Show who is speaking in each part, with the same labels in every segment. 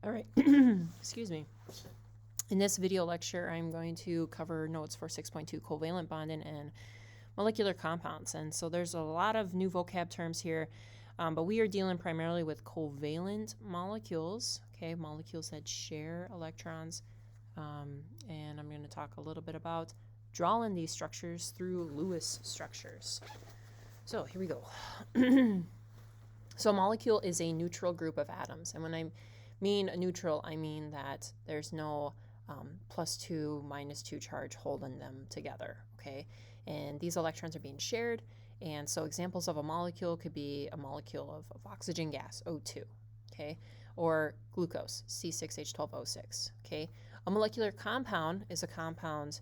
Speaker 1: All right, excuse me. In this video lecture, I'm going to cover notes for 6.2 covalent bonding and molecular compounds. And so there's a lot of new vocab terms here, but we are dealing primarily with covalent molecules, okay, molecules that share electrons. And I'm going to talk a little bit about drawing these structures through Lewis structures. So here we go. So a molecule is a neutral group of atoms. And when I mean neutral, I mean that there's no +2, -2 charge holding them together, okay? And these electrons are being shared. And so examples of a molecule could be a molecule of oxygen gas, O2, okay? Or glucose, C6H12O6, okay? A molecular compound is a compound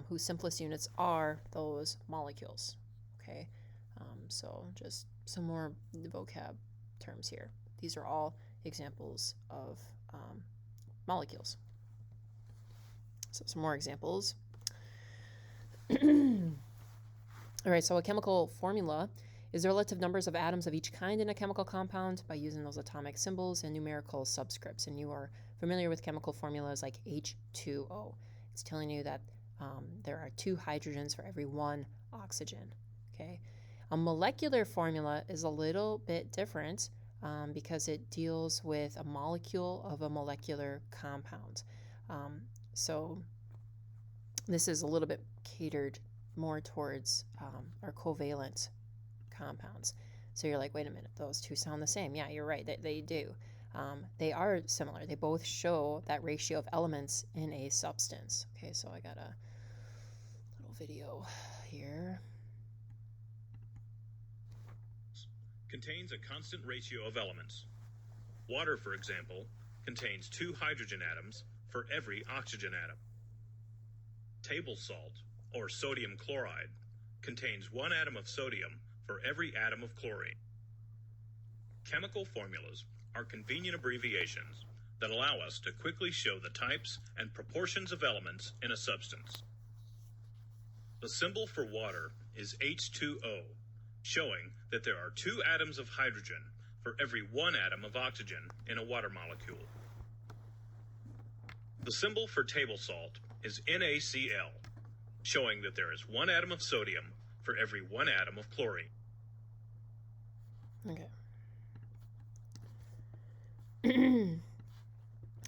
Speaker 1: whose simplest units are those molecules, okay? So just some more vocab terms here. These are all examples of molecules. So some more examples. All right, so a chemical formula is the relative numbers of atoms of each kind in a chemical compound by using those atomic symbols and numerical subscripts. And you are familiar with chemical formulas like H2O. It's telling you that there are 2 hydrogens for every 1 oxygen, okay? A molecular formula is a little bit different because it deals with a molecule of a molecular compound. So this is a little bit catered more towards our covalent compounds. So you're like, wait a minute, those two sound the same. Yeah, you're right, they do. They are similar. They both show that ratio of elements in a substance. Okay, so I got a little video here.
Speaker 2: Contains a constant ratio of elements. Water, for example, contains 2 hydrogen atoms for every oxygen atom. Table salt, or sodium chloride, contains 1 atom of sodium for every atom of chlorine. Chemical formulas are convenient abbreviations that allow us to quickly show the types and proportions of elements in a substance. The symbol for water is H2O, showing that there are 2 atoms of hydrogen for every 1 atom of oxygen in a water molecule. The symbol for table salt is NaCl, showing that there is 1 atom of sodium for every 1 atom of chlorine.
Speaker 1: Okay.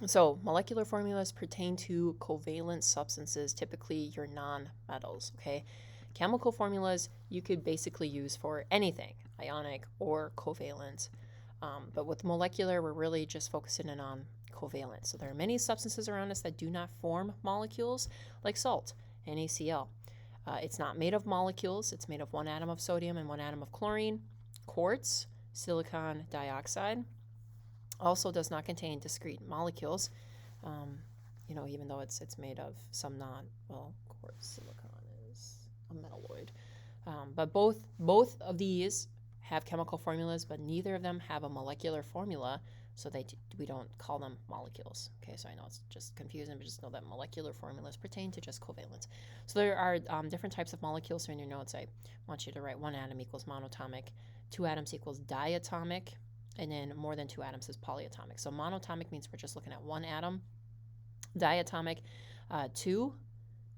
Speaker 1: So molecular formulas pertain to covalent substances, typically your non-metals, okay? Chemical formulas you could basically use for anything, ionic or covalent. But with molecular, we're really just focusing in on covalent. So there are many substances around us that do not form molecules, like salt, NaCl. It's not made of molecules. It's made of 1 atom of sodium and 1 atom of chlorine. Quartz, silicon dioxide, also does not contain discrete molecules. Even though it's made of some quartz, silicon is a metalloid. But both of these have chemical formulas, but neither of them have a molecular formula, so we don't call them molecules. Okay, so I know it's just confusing, but just know that molecular formulas pertain to just covalent. So there are different types of molecules. So in your notes, I want you to write 1 atom equals monatomic, 2 atoms equals diatomic, and then more than 2 atoms is polyatomic. So monatomic means we're just looking at 1 atom. Diatomic, 2,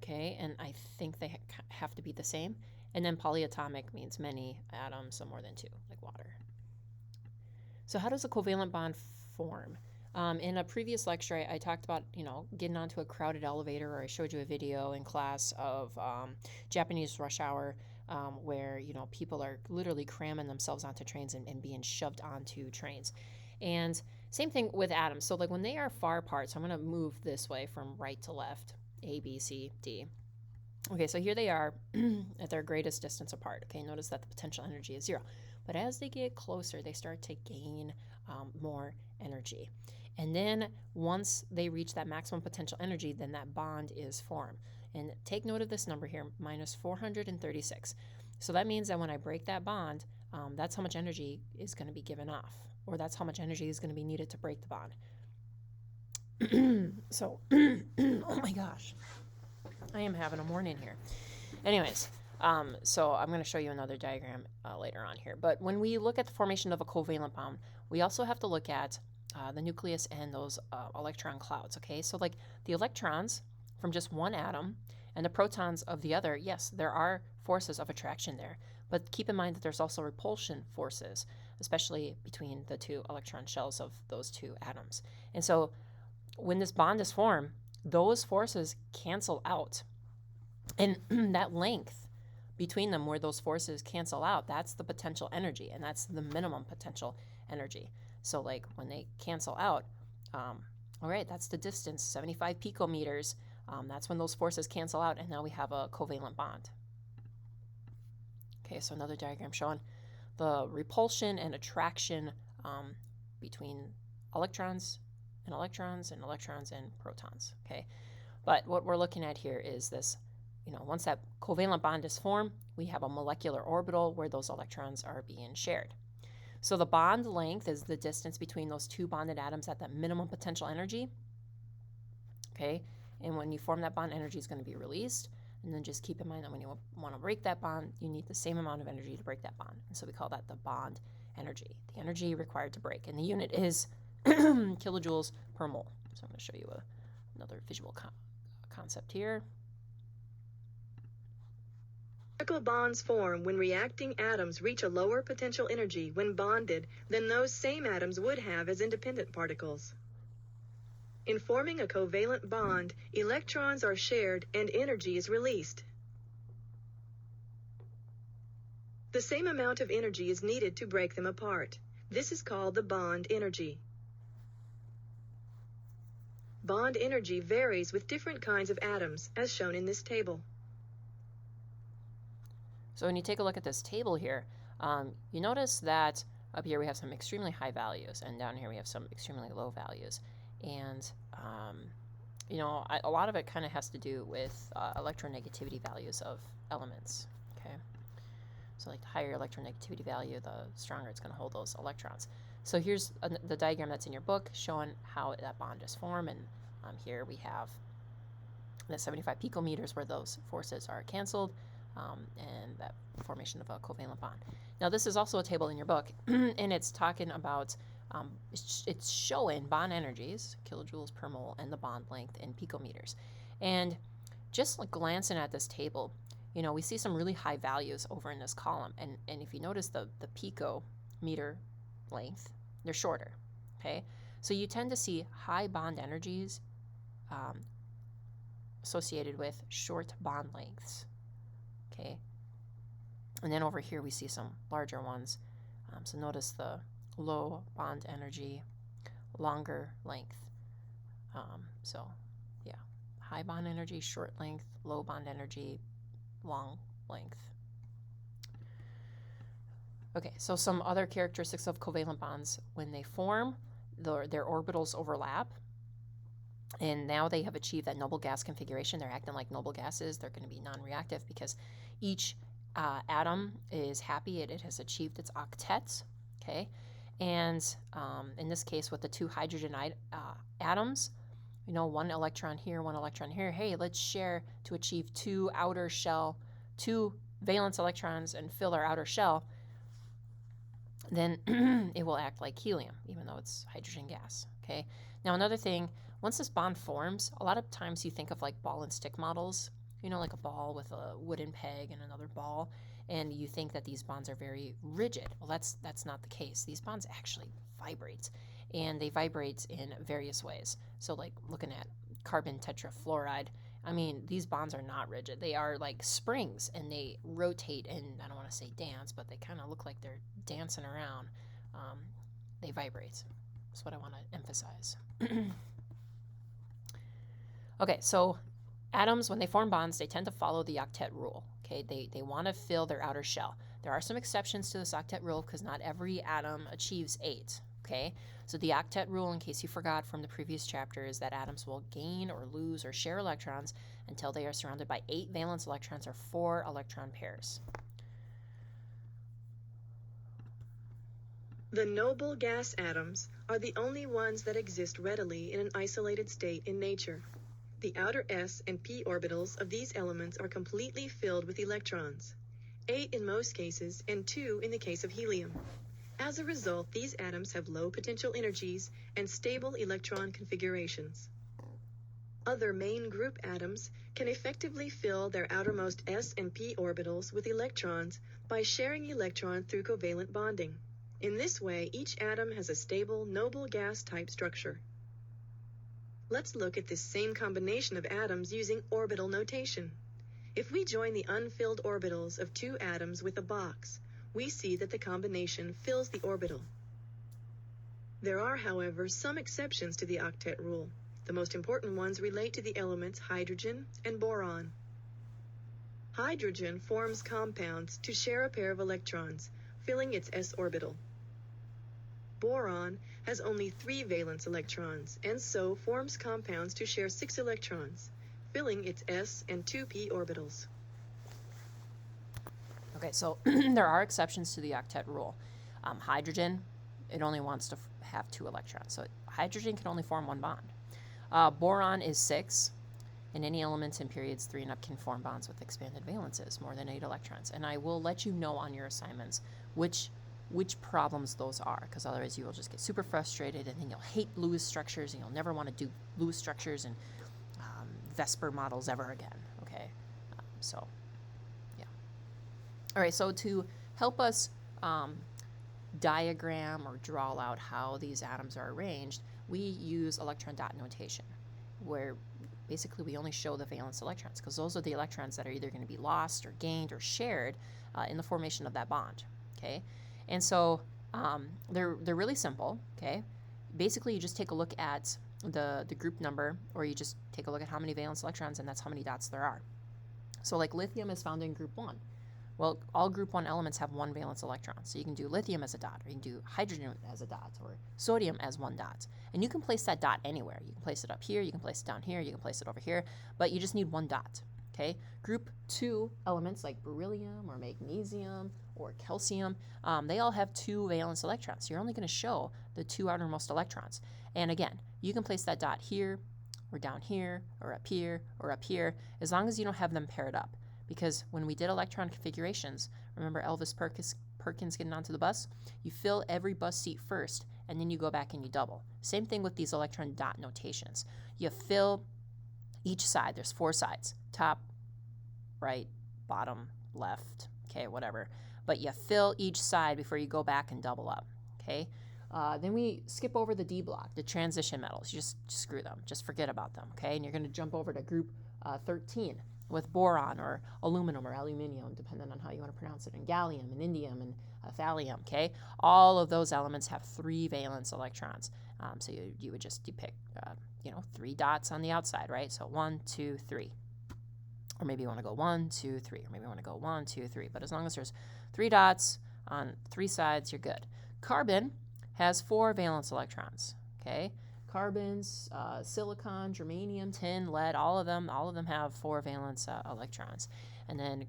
Speaker 1: okay, and I think they have to be the same. And then polyatomic means many atoms, so more than 2, like water. So how does a covalent bond form? In a previous lecture, I talked about, getting onto a crowded elevator, or I showed you a video in class of Japanese rush hour where, people are literally cramming themselves onto trains and being shoved onto trains. And same thing with atoms. So like when they are far apart, so I'm going to move this way from right to left, A, B, C, D. Okay, so here they are at their greatest distance apart. Okay, notice that the potential energy is 0. But as they get closer, they start to gain more energy. And then once they reach that maximum potential energy, then that bond is formed. And take note of this number here, minus 436. So that means that when I break that bond, that's how much energy is going to be given off, or that's how much energy is going to be needed to break the bond. So, oh my gosh. I am having a morning here. Anyways, so I'm going to show you another diagram later on here. But when we look at the formation of a covalent bond, we also have to look at the nucleus and those electron clouds, okay? So like the electrons from just one atom and the protons of the other, yes, there are forces of attraction there. But keep in mind that there's also repulsion forces, especially between the two electron shells of those two atoms. And so when this bond is formed, those forces cancel out. And that length between them where those forces cancel out, that's the potential energy, and that's the minimum potential energy. So like when they cancel out, all right, that's the distance, 75 picometers. That's when those forces cancel out, and now we have a covalent bond. Okay, so another diagram showing the repulsion and attraction between electrons and electrons and electrons and protons. Okay, but what we're looking at here is this, once that covalent bond is formed, we have a molecular orbital where those electrons are being shared. So the bond length is the distance between those two bonded atoms at that minimum potential energy. Okay, and when you form that bond, energy is going to be released. And then just keep in mind that when you want to break that bond, you need the same amount of energy to break that bond. And so we call that the bond energy, the energy required to break. And the unit is kilojoules per mole. So I'm going to show you another visual concept here.
Speaker 3: Chemical bonds form when reacting atoms reach a lower potential energy when bonded than those same atoms would have as independent particles. In forming a covalent bond, electrons are shared and energy is released. The same amount of energy is needed to break them apart. This is called the bond energy. Bond energy varies with different kinds of atoms, as shown in this table.
Speaker 1: So when you take a look at this table here, you notice that up here we have some extremely high values, and down here we have some extremely low values. And, a lot of it kind of has to do with electronegativity values of elements, okay? So like the higher electronegativity value, the stronger it's going to hold those electrons. So here's the diagram that's in your book showing how that bond is formed, and here we have the 75 picometers where those forces are canceled, and that formation of a covalent bond. Now this is also a table in your book, and it's talking about it's showing bond energies, kilojoules per mole, and the bond length in picometers. And just like glancing at this table, we see some really high values over in this column. And if you notice the picometer length, they're shorter, okay? So you tend to see high bond energies associated with short bond lengths, okay? And then over here we see some larger ones. So notice the low bond energy, longer length. So yeah, high bond energy, short length, low bond energy, long length. Okay, so some other characteristics of covalent bonds: when they form, their orbitals overlap, and now they have achieved that noble gas configuration. They're acting like noble gases. They're going to be non-reactive because each atom is happy. It has achieved its octet, okay? And in this case, with the two hydrogen atoms, one electron here, one electron here. Hey, let's share to achieve two valence electrons and fill our outer shell. Then it will act like helium, even though it's hydrogen gas, okay? Now, another thing, once this bond forms, a lot of times you think of like ball and stick models, like a ball with a wooden peg and another ball, and you think that these bonds are very rigid. Well, that's not the case. These bonds actually vibrate, and they vibrate in various ways. So like looking at carbon tetrafluoride, these bonds are not rigid. They are like springs, and they rotate, and I don't want to say dance, but they kind of look like they're dancing around. They vibrate. That's what I want to emphasize. Okay, so atoms, when they form bonds, they tend to follow the octet rule. Okay, they want to fill their outer shell. There are some exceptions to this octet rule because not every atom achieves 8. Okay, so the octet rule, in case you forgot from the previous chapter, is that atoms will gain or lose or share electrons until they are surrounded by 8 valence electrons or 4 electron pairs.
Speaker 3: The noble gas atoms are the only ones that exist readily in an isolated state in nature. The outer s and p orbitals of these elements are completely filled with electrons, 8 in most cases and 2 in the case of helium. As a result, these atoms have low potential energies and stable electron configurations. Other main group atoms can effectively fill their outermost s and p orbitals with electrons by sharing electrons through covalent bonding. In this way, each atom has a stable noble gas type structure. Let's look at this same combination of atoms using orbital notation. If we join the unfilled orbitals of two atoms with a box, we see that the combination fills the orbital. There are, however, some exceptions to the octet rule. The most important ones relate to the elements hydrogen and boron. Hydrogen forms compounds to share a pair of electrons, filling its s orbital. Boron has only 3 valence electrons, and so forms compounds to share 6 electrons, filling its s and 2p orbitals.
Speaker 1: Okay, so there are exceptions to the octet rule. Hydrogen, it only wants to have 2 electrons, so hydrogen can only form 1 bond. Boron is 6, and any elements in periods 3 and up can form bonds with expanded valences, more than 8 electrons. And I will let you know on your assignments which problems those are, because otherwise you will just get super frustrated, and then you'll hate Lewis structures, and you'll never want to do Lewis structures and Vesper models ever again, okay? So, yeah. All right, so to help us diagram or draw out how these atoms are arranged, we use electron dot notation, where basically we only show the valence electrons, because those are the electrons that are either going to be lost or gained or shared in the formation of that bond, okay? And so they're really simple, okay? Basically, you just take a look at the group number, or you just take a look at how many valence electrons, and that's how many dots there are. So like lithium is found in group 1. Well, all group 1 elements have 1 valence electron. So you can do lithium as a dot, or you can do hydrogen as a dot, or sodium as 1 dot. And you can place that dot anywhere. You can place it up here, you can place it down here, you can place it over here, but you just need 1 dot, okay? Group 2 elements like beryllium or magnesium or calcium, they all have 2 valence electrons. So you're only going to show the 2 outermost electrons. And again, you can place that dot here, or down here, or up here, or up here, as long as you don't have them paired up. Because when we did electron configurations, remember Elvis Perkins getting onto the bus? You fill every bus seat first, and then you go back and you double. Same thing with these electron dot notations. You fill each side. There's 4 sides: top, right, bottom, left, okay, whatever. But you fill each side before you go back and double up, okay? Then we skip over the D block, the transition metals. You just screw them. Just forget about them, okay? And you're going to jump over to group 13 with boron or aluminum or aluminium, depending on how you want to pronounce it, and gallium and indium and thallium, okay? All of those elements have 3 valence electrons. So you would just depict, 3 dots on the outside, right? So 1, 2, 3. Or maybe you want to go 1, 2, 3. Or maybe you want to go 1, 2, 3. But as long as there's 3 dots on 3 sides, you're good. Carbon has 4 valence electrons, okay? Carbons, silicon, germanium, tin, lead, all of them have 4 valence electrons. And then,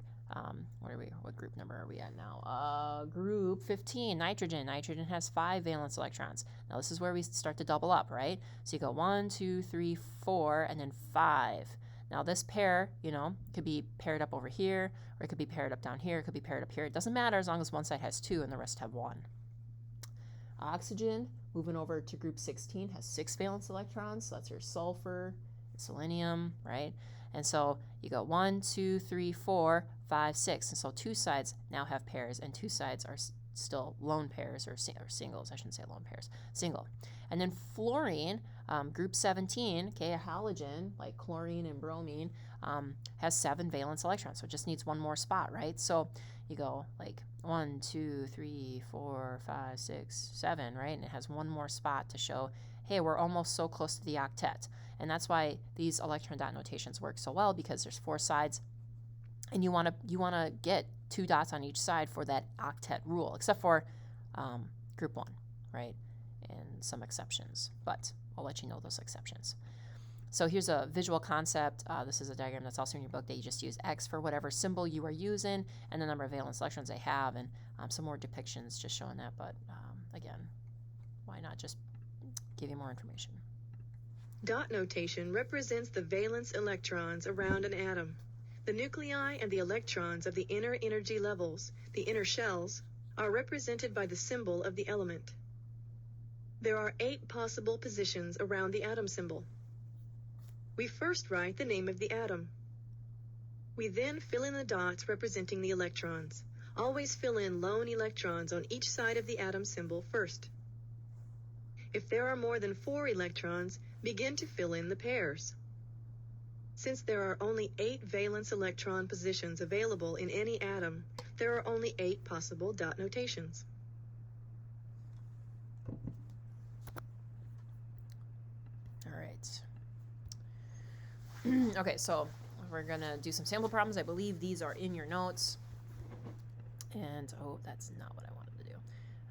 Speaker 1: what group number are we at now? Group 15, nitrogen. Nitrogen has 5 valence electrons. Now this is where we start to double up, right? So you go 1, 2, 3, 4, and then 5. Now this pair, could be paired up over here, or it could be paired up down here, it could be paired up here. It doesn't matter as long as one side has 2 and the rest have 1. Oxygen, moving over to group 16, has 6 valence electrons. So that's your sulfur, selenium, right? And so you go 1, 2, 3, 4, 5, 6. And so 2 sides now have pairs, and 2 sides are still lone pairs, or singles. I shouldn't say lone pairs, single. And then fluorine, group 17, okay, a halogen like chlorine and bromine, has 7 valence electrons. So it just needs 1 more spot, right? So you go like 1, 2, 3, 4, 5, 6, 7, right? And it has 1 more spot to show, hey, we're almost so close to the octet. And that's why these electron dot notations work so well, because there's 4 sides, and you want to get 2 dots on each side for that octet rule, except for group 1, right? And some exceptions, but I'll let you know those exceptions. So here's a visual concept. This is a diagram that's also in your book that you just use X for whatever symbol you are using and the number of valence electrons they have, and some more depictions just showing that. But again, why not just give you more information?
Speaker 3: Dot notation represents the valence electrons around an atom. The nuclei and the electrons of the inner energy levels, the inner shells, are represented by the symbol of the element. There are 8 possible positions around the atom symbol. We first write the name of the atom. We then fill in the dots representing the electrons. Always fill in lone electrons on each side of the atom symbol first. If there are more than 4 electrons, begin to fill in the pairs. Since there are only 8 valence electron positions available in any atom, there are only 8 possible dot notations.
Speaker 1: All right. Okay, so we're going to do some sample problems. I believe these are in your notes. And, oh, that's not what I wanted to do.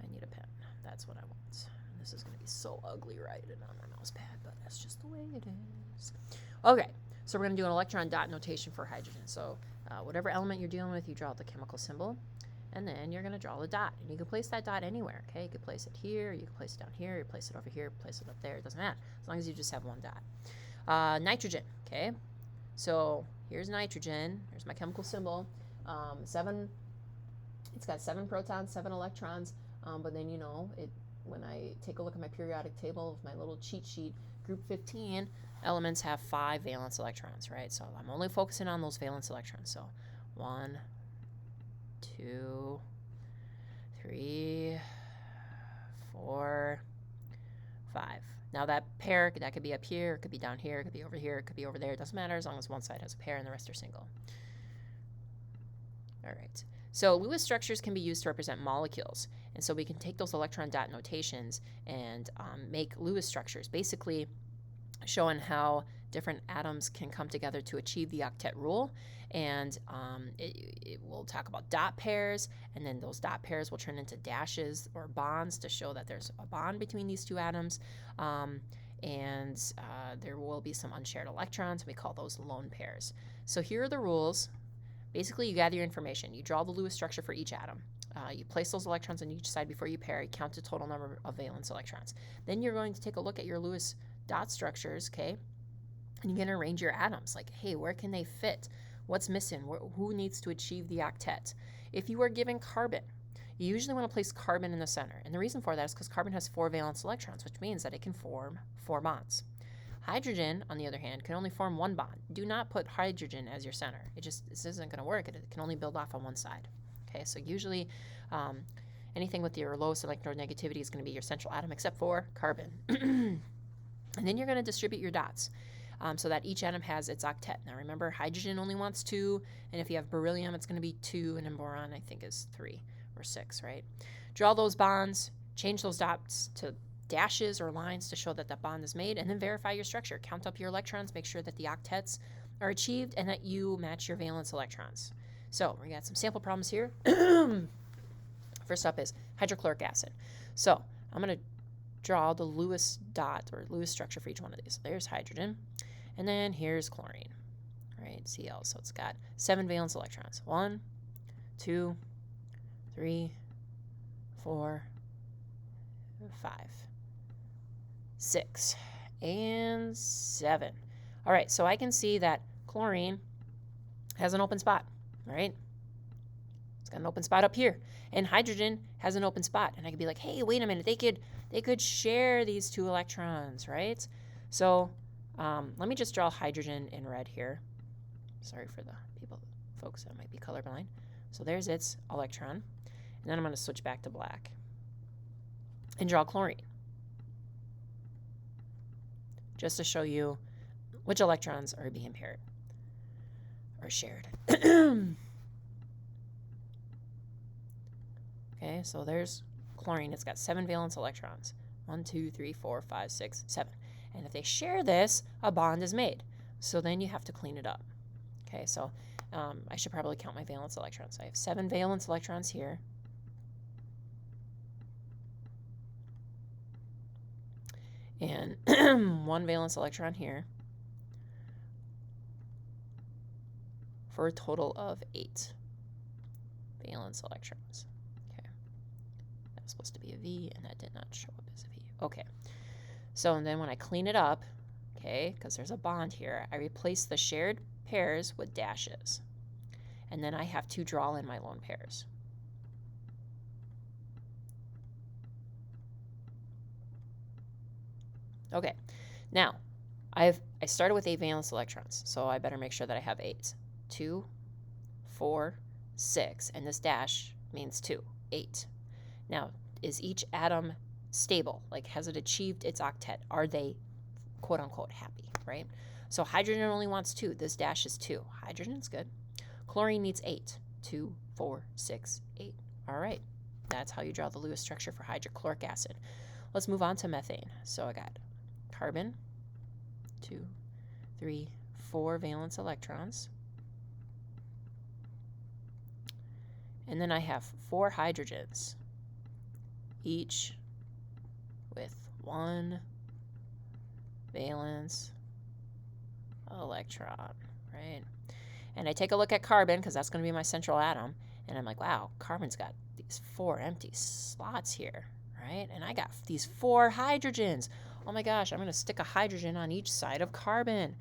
Speaker 1: I need a pen. That's what I want. And this is going to be so ugly writing on my mouse pad, but that's just the way it is. Okay, so we're going to do an electron dot notation for hydrogen. So whatever element you're dealing with, you draw the chemical symbol, and then you're going to draw the dot. And you can place that dot anywhere, okay? You can place it here, you can place it down here, you place it over here, place it up there. It doesn't matter, as long as you just have one dot. Nitrogen, okay? So here's nitrogen. Here's my chemical symbol. It's got 7 protons, 7 electrons, but then, when I take a look at my periodic table of my little cheat sheet, group 15 elements have 5 valence electrons, right? So I'm only focusing on those valence electrons. So 1, 2, 3, 4, 5. Now that pair, that could be up here, it could be down here, it could be over here, it could be over there. It doesn't matter as long as one side has a pair and the rest are single. All right. So Lewis structures can be used to represent molecules. And so we can take those electron dot notations and make Lewis structures, basically showing how different atoms can come together to achieve the octet rule. And it will talk about dot pairs, and then those dot pairs will turn into dashes or bonds to show that there's a bond between these two atoms. And there will be some unshared electrons. We call those lone pairs. So here are the rules. Basically, you gather your information. You draw the Lewis structure for each atom. You place those electrons on each side before you pair. You count the total number of valence electrons. Then you're going to take a look at your Lewis dot structures, okay? And you're going to arrange your atoms. Like, hey, where can they fit? What's missing? Who needs to achieve the octet? If you are given carbon, you usually want to place carbon in the center. And the reason for that is because carbon has 4 valence electrons, which means that it can form 4 bonds. Hydrogen, on the other hand, can only form 1 bond. Do not put hydrogen as your center. This isn't going to work. It can only build off on one side. Okay, so usually anything with your lowest electronegativity is going to be your central atom except for carbon. And then you're going to distribute your dots so that each atom has its octet. Now remember, hydrogen only wants 2, and if you have beryllium, it's going to be 2, and then boron, I think, is 3 or 6, right? Draw those bonds, change those dots to dashes or lines to show that that bond is made, and then verify your structure. Count up your electrons, make sure that the octets are achieved, and that you match your valence electrons. So we got some sample problems here. First up is hydrochloric acid. So I'm going to draw the Lewis dot or Lewis structure for each one of these. So there's hydrogen, and then here's chlorine, right? Cl. So it's got 7 valence electrons. 1, 2, 3, 4, 5, 6, and 7. All right, so I can see that chlorine has an open spot, right? It's got an open spot up here. And hydrogen has an open spot. And I could be like, hey, wait a minute, they could share these 2 electrons, right? So let me just draw hydrogen in red here. Sorry for the folks that might be colorblind. So there's its electron. And then I'm going to switch back to black and draw chlorine, just to show you which electrons are being paired or shared. Okay, so there's chlorine. It's got 7 valence electrons. 1, 2, 3, 4, 5, 6, 7. And if they share this, a bond is made. So then you have to clean it up. Okay, so I should probably count my valence electrons. I have 7 valence electrons here. And 1 valence electron here, for a total of 8 valence electrons. Okay, that was supposed to be a V, and that did not show up as a V. Okay, so and then when I clean it up, okay, because there's a bond here, I replace the shared pairs with dashes, and then I have to draw in my lone pairs. Okay, now I started with 8 valence electrons, so I better make sure that I have 8. 2, 4, 6, and this dash means 2, 8. Now, is each atom stable? Like, has it achieved its octet? Are they, quote unquote, happy, right? So hydrogen only wants 2. This dash is 2. Hydrogen's good. Chlorine needs 8. 2, 4, 6, 8. All right, that's how you draw the Lewis structure for hydrochloric acid. Let's move on to methane. So I got carbon, 2, 3, 4 valence electrons. And then I have 4 hydrogens, each with 1 valence electron, right? And I take a look at carbon, because that's going to be my central atom, and I'm like, wow, carbon's got these 4 empty slots here, right? And I got these 4 hydrogens. Oh my gosh, I'm going to stick a hydrogen on each side of carbon.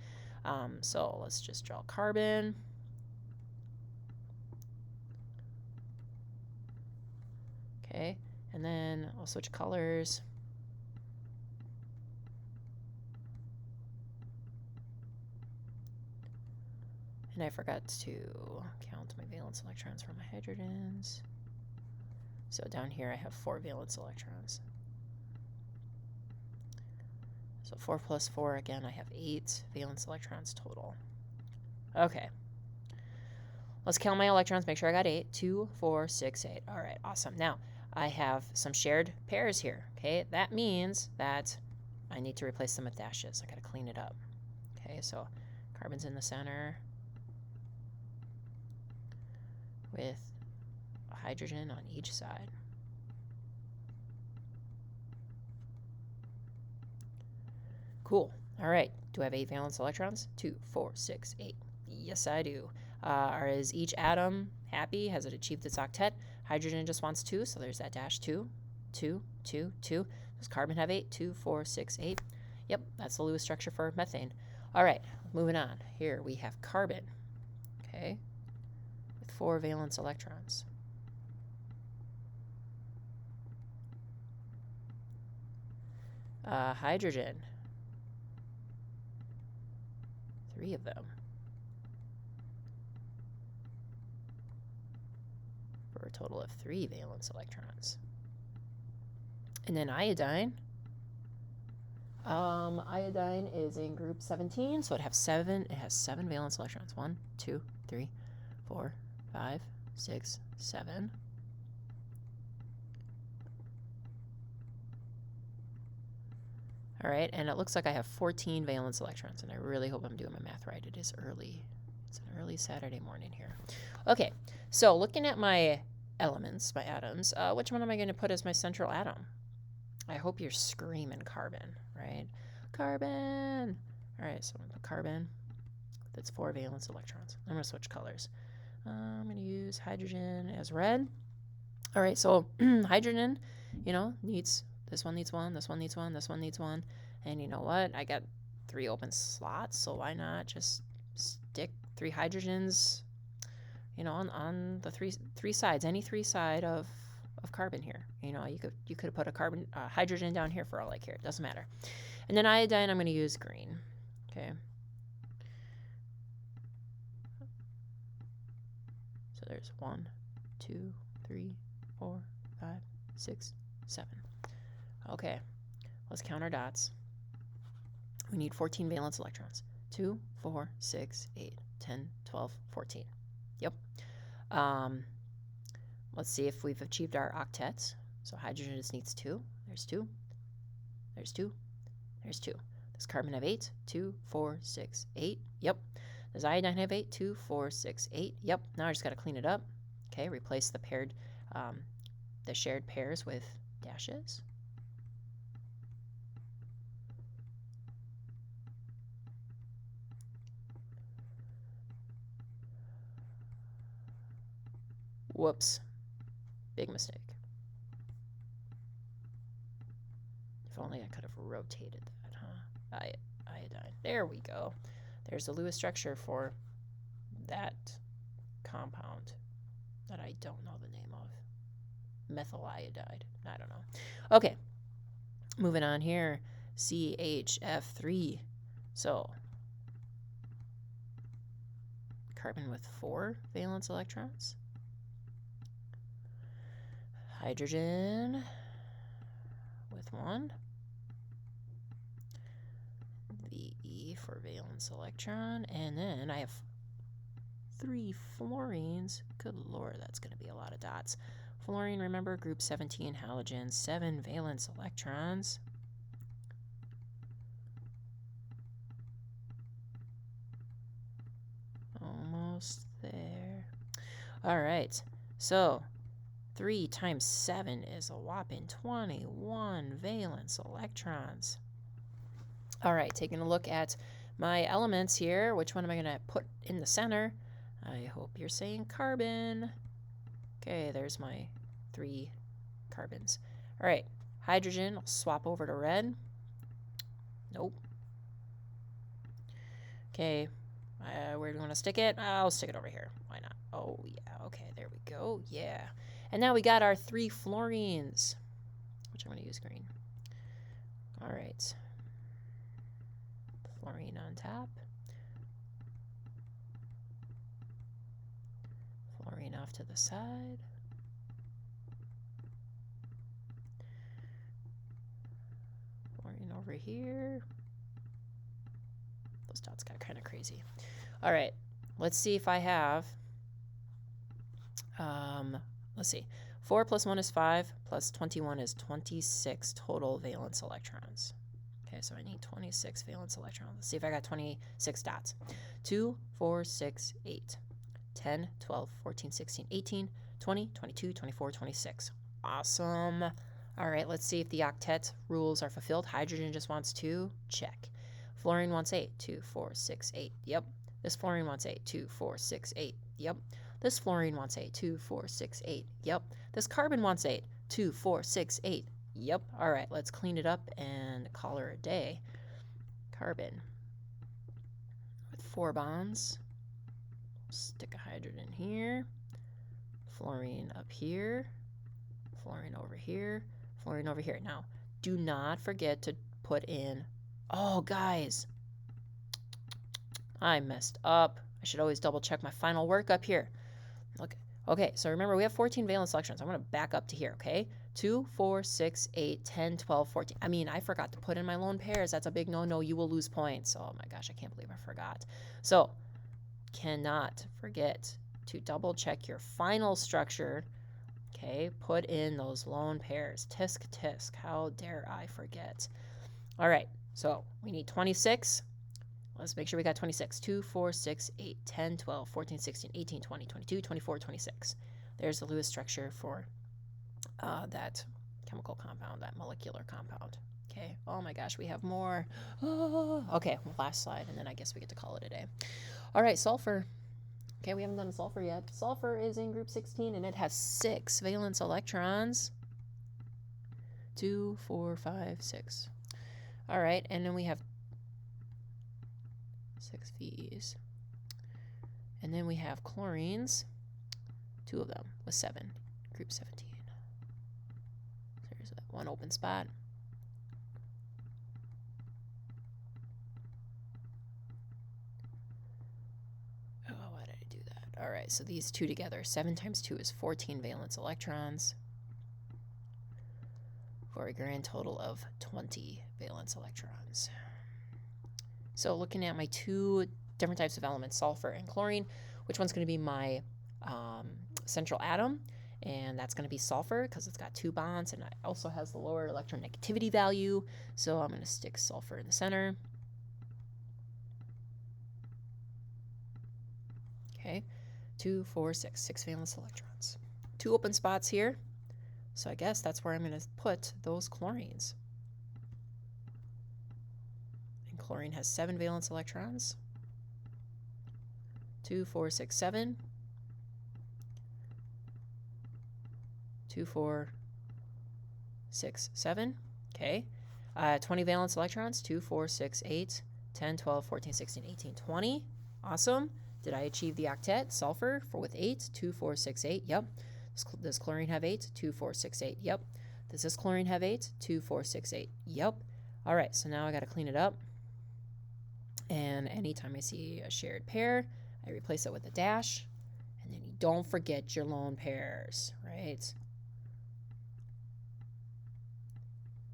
Speaker 1: So let's just draw carbon. Okay, and then I'll switch colors. And I forgot to count my valence electrons for my hydrogens. So down here I have 4 valence electrons. So 4 plus 4, again, I have 8 valence electrons total. Okay. Let's count my electrons, make sure I got 8. 2, 4, 6, 8. All right, awesome. Now, I have some shared pairs here, okay? That means that I need to replace them with dashes. I got to clean it up. Okay, so carbon's in the center with a hydrogen on each side. Cool. All right. Do I have 8 valence electrons? 2, 4, 6, 8. Yes, I do. Is each atom happy? Has it achieved its octet? Hydrogen just wants 2, so there's that dash. 2, 2, 2, 2. Does carbon have 8? 2, 4, 6, 8. Yep, that's the Lewis structure for methane. All right, moving on. Here we have carbon, okay, with 4 valence electrons. Hydrogen, 3 of them, for a total of 3 valence electrons. And then iodine. Iodine is in group 17, so it has 7 valence electrons. 1, 2, 3, 4, 5, 6, 7. All right, and it looks like I have 14 valence electrons, and I really hope I'm doing my math right. It is early. It's an early Saturday morning here. Okay, so looking at my elements, my atoms, which one am I going to put as my central atom? I hope you're screaming carbon, right? Carbon! All right, so I'm going to put carbon. That's 4 valence electrons. I'm going to switch colors. I'm going to use hydrogen as red. All right, so hydrogen, needs, this one needs 1, this one needs 1, this one needs 1. And you know what? I got 3 open slots, so why not just stick 3 hydrogens, on the three sides, any 3 side of carbon here. You could have put a hydrogen down here for all I care. It doesn't matter. And then iodine, I'm going to use green. Okay. So there's 1, 2, 3, 4, 5, 6, 7. Okay. Let's count our dots. We need 14 valence electrons. 2, 4, 6, 8, 10, 12, 14. Yep. Let's see if we've achieved our octets. So hydrogen just needs 2. There's 2. There's 2. There's 2. Does carbon have 8? 2, 4, 6, 8. Yep. Does iodine have 8? 2, 4, 6, 8. Yep. Now I just got to clean it up. Okay. Replace the the shared pairs with dashes. Whoops. Big mistake. If only I could have rotated that, huh? Iodine. There we go. There's the Lewis structure for that compound that I don't know the name of. Methyl iodide. I don't know. Okay. Moving on here. CHF3. So carbon with 4 valence electrons. Hydrogen with 1. The E for valence electron. And then I have 3 fluorines. Good Lord, that's going to be a lot of dots. Fluorine, remember, group 17 halogens, 7 valence electrons. Almost there. All right, so 3 times 7 is a whopping 21 valence electrons. All right, taking a look at my elements here. Which one am I going to put in the center? I hope you're saying carbon. Okay, there's my 3 carbons. All right, hydrogen, I'll swap over to red. Nope. Okay, where do you want to stick it? I'll stick it over here. Why not? Oh, yeah, okay, there we go. Yeah. And now we got our 3 fluorines, which I'm going to use green. All right. Fluorine on top. Fluorine off to the side. Fluorine over here. Those dots got kind of crazy. All right, let's see if I have, let's see, 4 plus 1 is 5, plus 21 is 26 total valence electrons. Okay, so I need 26 valence electrons. Let's see if I got 26 dots. 2, 4, 6, 8, 10, 12, 14, 16, 18, 20, 22, 24, 26. Awesome. All right, let's see if the octet rules are fulfilled. Hydrogen just wants 2. Check. Fluorine wants 8. 2, 4, 6, 8. Yep. This fluorine wants 8. 2, 4, 6, 8. Yep. This fluorine wants 8. 2, 4, 6, 8. Yep. This carbon wants 8. 2, 4, 6, 8. Yep. All right, let's clean it up and call her a day. Carbon with 4 bonds. Stick a hydrogen here. Fluorine up here. Fluorine over here. Fluorine over here. Now, do not forget to put in... Oh, guys. I messed up. I should always double check my final work up here. Look. Okay, so remember we have 14 valence electrons. I'm going to back up to here, okay? 2, 4, 6, 8, 10, 12, 14. I mean, I forgot to put in my lone pairs. That's a big no-no. You will lose points. Oh my gosh, I can't believe I forgot. So, cannot forget to double check your final structure. Okay, put in those lone pairs. Tisk, tisk. How dare I forget? All right, so we need 26. Let's make sure we got 26. 2, 4, 6, 8, 10, 12, 14, 16, 18, 20, 22, 24, 26. There's the Lewis structure for that chemical compound, that molecular compound. Okay, oh my gosh, we have more. Oh. Okay, last slide, and then I guess we get to call it a day. All right, sulfur. Okay, we haven't done sulfur yet. Sulfur is in group 16, and it has 6 valence electrons. 2, 4, 5, 6. All right, and then we have 6 V's. And then we have chlorines, 2 of them with 7, group 17. There's that one open spot. Oh, why did I do that? All right, so these 2 together, 7 times 2 is 14 valence electrons for a grand total of 20 valence electrons. So looking at my 2 different types of elements, sulfur and chlorine, which one's going to be my central atom? And that's going to be sulfur because it's got 2 bonds and it also has the lower electronegativity value. So I'm going to stick sulfur in the center. Okay, 2, 4, 6, 6 valence electrons. 2 open spots here. So I guess that's where I'm going to put those chlorines. And chlorine has 7 valence electrons. 2, 4, 6, 7. 2, 4, 6, 7. Okay. 20 valence electrons. 2, 4, 6, 8, 10, 12, 14, 16, 18, 20. Awesome. Did I achieve the octet? Sulfur with 8. 2, 4, 6, 8. Yep. Does chlorine have 8? 2, 4, 6, 8. Yep. Does this chlorine have 8? 2, 4, 6, 8. Yep. All right, so now I got to clean it up. And anytime I see a shared pair, I replace it with a dash. And then you don't forget your lone pairs, right?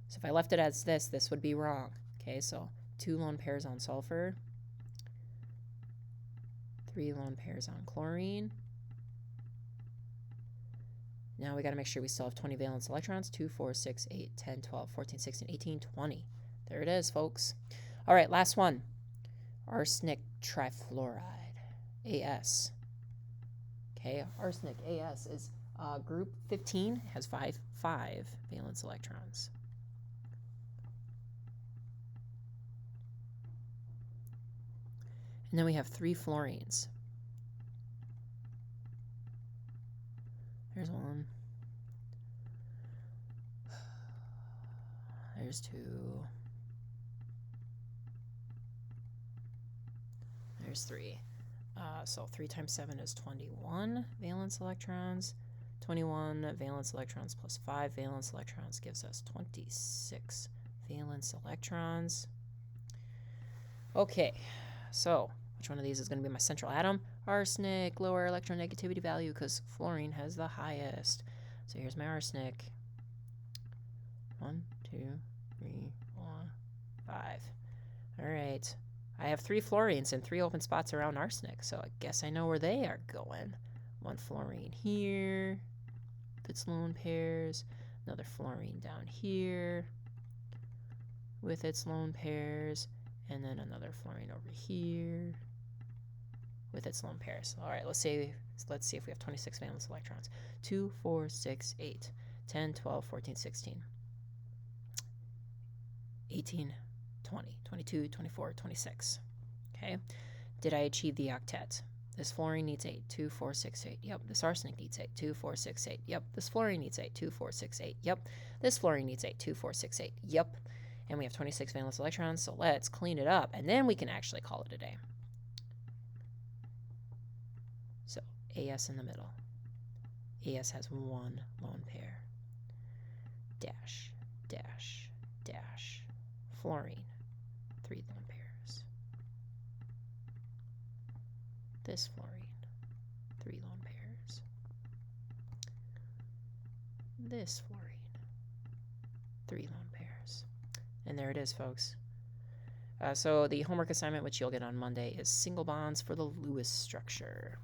Speaker 1: So if I left it as this would be wrong. Okay, so 2 lone pairs on sulfur, 3 lone pairs on chlorine. Now we got to make sure we still have 20 valence electrons. 2, 4, 6, 8, 10, 12, 14, 16, 18, 20. There it is, folks. All right, last one. Arsenic trifluoride, AS. Okay, arsenic, AS, is group 15, has 5 valence electrons. And then we have 3 fluorines. There's 1. There's 2. There's 3. So 3 times 7 is 21 valence electrons. 21 valence electrons plus 5 valence electrons gives us 26 valence electrons. Okay, so which one of these is going to be my central atom? Arsenic, lower electronegativity value because fluorine has the highest. So here's my arsenic. 1, 2, 3, 4, 5. All right. I have 3 fluorines and 3 open spots around arsenic, so I guess I know where they are going. 1 fluorine here with its lone pairs. Another fluorine down here with its lone pairs. And then another fluorine over here with its lone pairs. All right, let's see if we have 26 valence electrons. 2, 4, 6, 8, 10, 12, 14, 16, 18, 20, 22, 24, 26. Okay. Did I achieve the octet? This fluorine needs 8, 2, 4, 6, 8. Yep. This arsenic needs 8, 2, 4, 6, 8. Yep. This fluorine needs 8, 2, 4, 6, 8. Yep. This fluorine needs 8, 2, 4, 6, 8. Yep. And we have 26 valence electrons, so let's clean it up, and then we can actually call it a day. So AS in the middle. AS has 1 lone pair. Dash, dash, dash. Fluorine, 3 lone pairs. This fluorine, 3 lone pairs. This fluorine, 3 lone pairs. And there it is, folks. So the homework assignment, which you'll get on Monday, is single bonds for the Lewis structure.